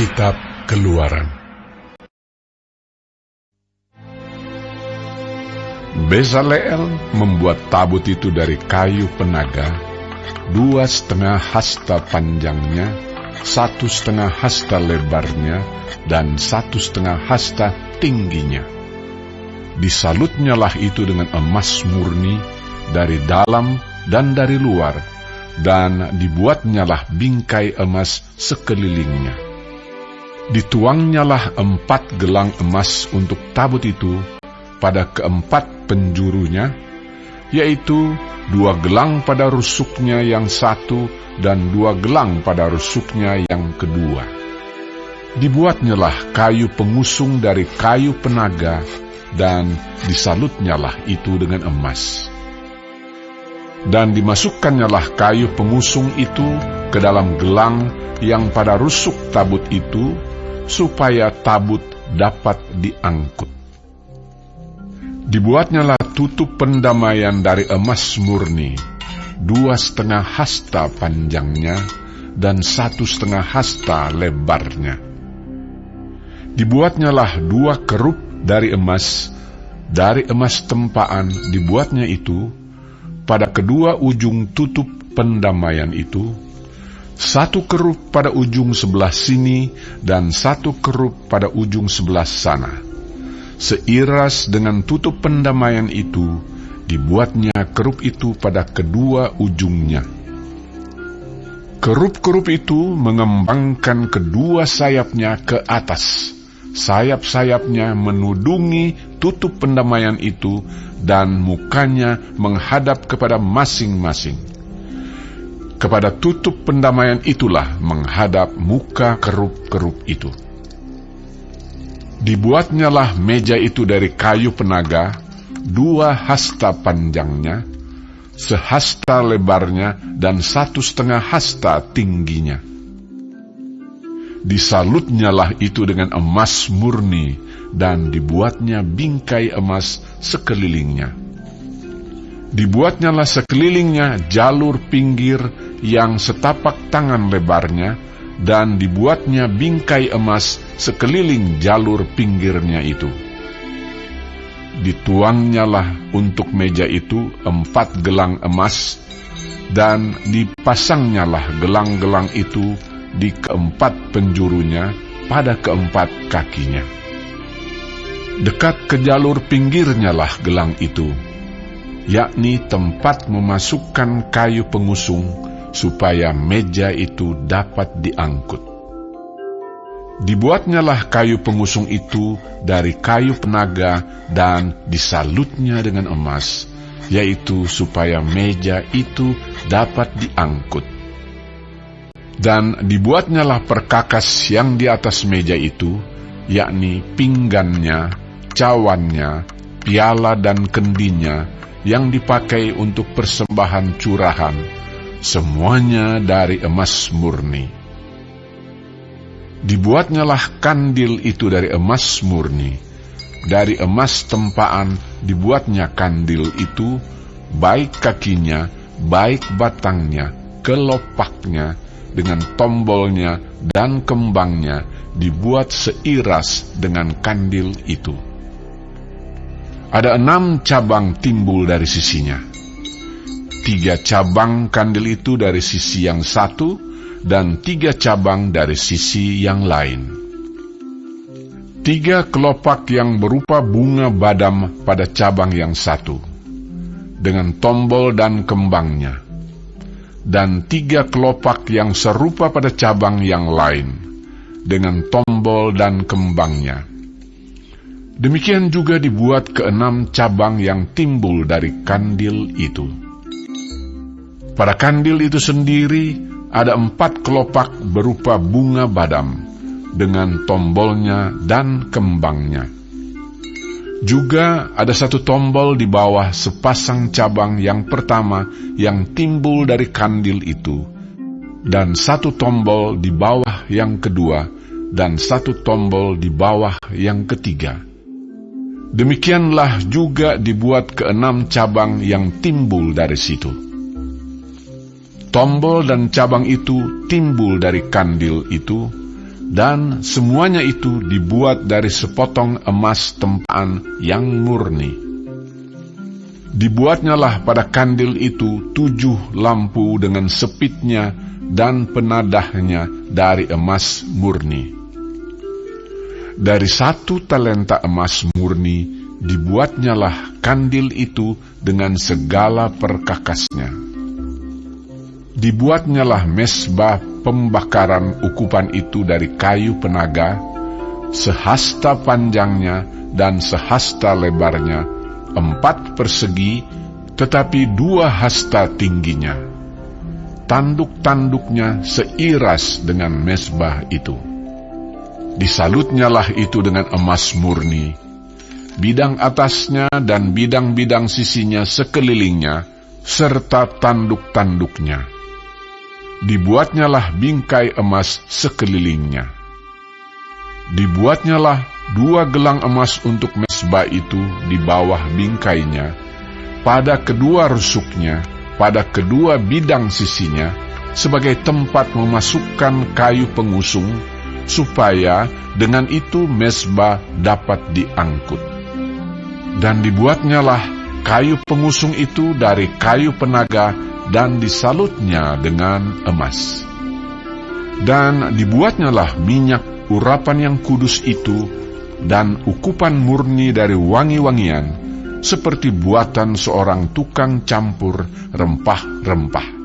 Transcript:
Kitab Keluaran. Bezaleel membuat tabut itu dari kayu penaga, 2,5 hasta panjangnya, 1,5 hasta lebarnya, dan 1,5 hasta tingginya. Disalutnyalah itu dengan emas murni dari dalam dan dari luar, dan dibuatnyalah bingkai emas sekelilingnya. Dituangnyalah 4 gelang emas untuk tabut itu pada keempat penjurunya, yaitu 2 gelang pada rusuknya yang satu dan 2 gelang pada rusuknya yang kedua. Dibuatnyalah kayu pengusung dari kayu penaga, dan disalutnyalah itu dengan emas. Dan dimasukkannya kayu pengusung itu ke dalam gelang yang pada rusuk tabut itu, supaya tabut dapat diangkut. Dibuatnyalah tutup pendamaian dari emas murni, 2,5 hasta panjangnya dan 1,5 hasta lebarnya. Dibuatnyalah 2 kerup dari emas tempaan dibuatnya itu pada kedua ujung tutup pendamaian itu, 1 kerup pada ujung sebelah sini dan 1 kerup pada ujung sebelah sana. Seiras dengan tutup pendamaian itu, dibuatnya kerup itu pada kedua ujungnya. Kerup-kerup itu mengembangkan kedua sayapnya ke atas. Sayap-sayapnya menudungi tutup pendamaian itu, dan mukanya menghadap kepada masing-masing. Kepada tutup pendamaian itulah menghadap muka kerup-kerup itu. Dibuatnyalah meja itu dari kayu penaga, 2 hasta panjangnya, 1 hasta lebarnya, dan 1,5 hasta tingginya. Disalutnyalah itu dengan emas murni, dan dibuatnya bingkai emas sekelilingnya. Dibuatnyalah sekelilingnya jalur pinggir yang setapak tangan lebarnya, dan dibuatnya bingkai emas sekeliling jalur pinggirnya itu. Dituangnyalah untuk meja itu 4 gelang emas, dan dipasangnyalah gelang-gelang itu di keempat penjurunya pada keempat kakinya. Dekat ke jalur pinggirnya lah gelang itu, yakni tempat memasukkan kayu pengusung, supaya meja itu dapat diangkut. Dibuatnyalah kayu pengusung itu dari kayu penaga, dan disalutnya dengan emas, yaitu supaya meja itu dapat diangkut. Dan dibuatnyalah perkakas yang di atas meja itu, yakni pinggannya, cawannya, piala dan kendinya, yang dipakai untuk persembahan curahan, semuanya dari emas murni. Dibuatnyalah kandil itu dari emas murni. Dari emas tempaan dibuatnya kandil itu, baik kakinya, baik batangnya, kelopaknya, dengan tombolnya dan kembangnya, dibuat seiras dengan kandil itu. Ada 6 cabang timbul dari sisinya. 3 cabang kandil itu dari sisi yang satu, dan 3 cabang dari sisi yang lain. 3 kelopak yang berupa bunga badam pada cabang yang satu, dengan tombol dan kembangnya. Dan 3 kelopak yang serupa pada cabang yang lain, dengan tombol dan kembangnya. Demikian juga dibuat ke-6 cabang yang timbul dari kandil itu. Pada kandil itu sendiri ada 4 kelopak berupa bunga badam, dengan tombolnya dan kembangnya. Juga ada 1 tombol di bawah sepasang cabang yang pertama yang timbul dari kandil itu, dan 1 tombol di bawah yang kedua, dan 1 tombol di bawah yang ketiga. Demikianlah juga dibuat ke-6 cabang yang timbul dari situ. Tombol dan cabang itu timbul dari kandil itu, dan semuanya itu dibuat dari sepotong emas tempaan yang murni. Dibuatnyalah pada kandil itu 7 lampu dengan sepitnya dan penadahnya dari emas murni. Dari 1 talenta emas murni dibuatnyalah kandil itu dengan segala perkakasnya. Dibuatnyalah mesbah pembakaran ukupan itu dari kayu penaga, sehasta panjangnya dan sehasta lebarnya, 4 persegi, tetapi 2 hasta tingginya. Tanduk-tanduknya seiras dengan mesbah itu. Disalutnyalah itu dengan emas murni, bidang atasnya dan bidang-bidang sisinya sekelilingnya, serta tanduk-tanduknya. Dibuatnyalah bingkai emas sekelilingnya. Dibuatnyalah 2 gelang emas untuk mesbah itu di bawah bingkainya, pada kedua rusuknya, pada kedua bidang sisinya, sebagai tempat memasukkan kayu pengusung, supaya dengan itu mesbah dapat diangkut. Dan dibuatnyalah kayu pengusung itu dari kayu penaga, dan disalutnya dengan emas. Dan dibuatnyalah minyak urapan yang kudus itu, dan ukupan murni dari wangi-wangian, seperti buatan seorang tukang campur rempah-rempah.